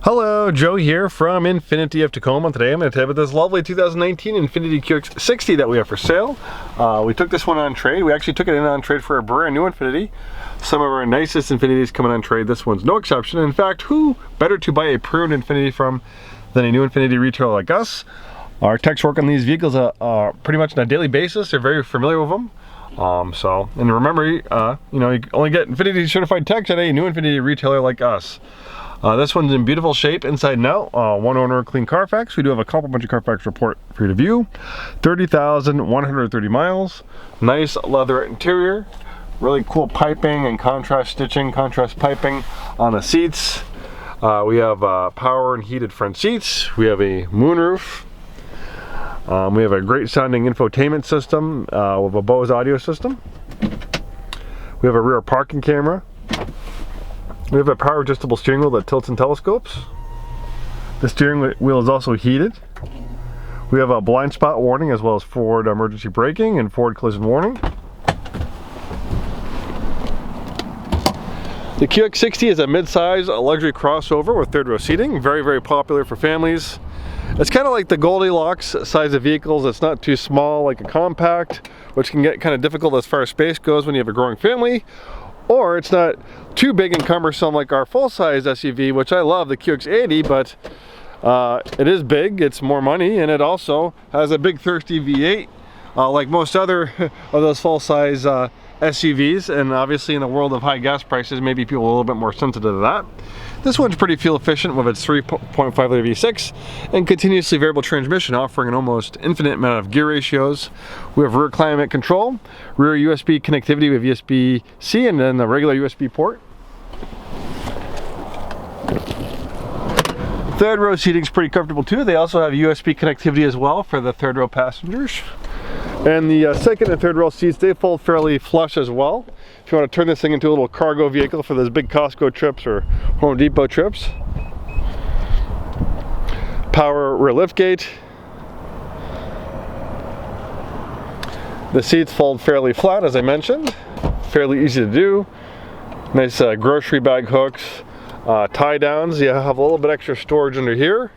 Hello, Joe here from Infiniti of Tacoma. Today I'm going to tell you about this lovely 2019 Infiniti QX60 that we have for sale. We took this one on trade. We actually took it in on trade for a brand new Infiniti. Some of our nicest Infinitis coming on trade. This one's no exception. In fact, who better to buy a pre-owned Infiniti from than a new Infiniti retailer like us? Our techs work on these vehicles pretty much on a daily basis. They're very familiar with them. And remember, you only get Infiniti certified techs at a new Infiniti retailer like us. This one's in beautiful shape inside and out. One owner, clean Carfax. We do have a complimentary Carfax report for you to view. 30,130 miles. Nice leather interior. Really cool piping and contrast stitching, contrast piping on the seats. We have power and heated front seats. We have a moonroof. We have a great sounding infotainment system with a Bose audio system. We have a rear parking camera. We have a power adjustable steering wheel that tilts and telescopes. The steering wheel is also heated. We have a blind spot warning as well as forward emergency braking and forward collision warning. The QX60 is a mid-size luxury crossover with third row seating. Very, very popular for families. It's kind of like the Goldilocks size of vehicles. It's not too small like a compact, which can get kind of difficult as far as space goes when you have a growing family. Or it's not too big and cumbersome like our full-size SUV, which I love, the QX80, but it is big, it's more money, and it also has a big thirsty V8, like most other of those full-size SUVs, and obviously in the world of high gas prices, maybe people are a little bit more sensitive to that. This one's pretty fuel efficient with its 3.5 liter V6 and continuously variable transmission, offering an almost infinite amount of gear ratios. We have rear climate control, rear USB connectivity with USB-C, and then the regular USB port. Third row seating is pretty comfortable too. They also have USB connectivity as well for the third row passengers. And the second and third row seats, they fold fairly flush as well. If you want to turn this thing into a little cargo vehicle for those big Costco trips or Home Depot trips. Power rear liftgate. The seats fold fairly flat, as I mentioned. Fairly easy to do. Nice grocery bag hooks. Tie downs. You have a little bit extra storage under here.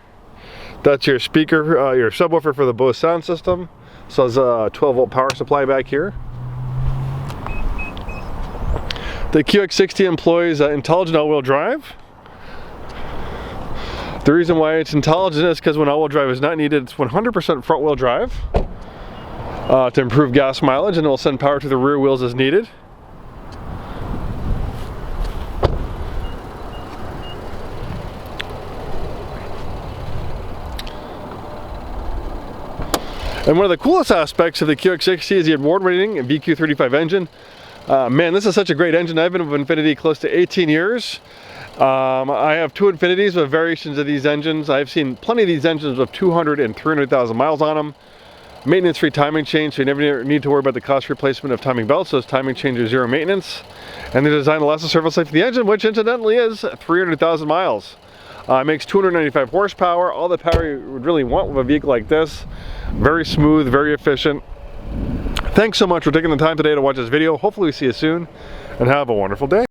That's your speaker, your subwoofer for the Bose sound system. So there's a 12 volt power supply back here. The QX60 employs intelligent all-wheel drive. The reason why it's intelligent is because when all-wheel drive is not needed, it's 100% front-wheel drive to improve gas mileage, and it will send power to the rear wheels as needed. And one of the coolest aspects of the QX60 is the award-winning VQ35 engine. Man, this is such a great engine. I've been with Infiniti close to 18 years. I have two Infinitis with variations of these engines. I've seen plenty of these engines with 200 and 300,000 miles on them. Maintenance-free timing chain, so you never need to worry about the cost replacement of timing belts. Those timing chains are zero maintenance. And they're designed to last the service life of the engine, which incidentally is 300,000 miles. It makes 295 horsepower, all the power you would really want with a vehicle like this. Very smooth, very efficient. Thanks so much for taking the time today to watch this video. Hopefully we see you soon, and have a wonderful day.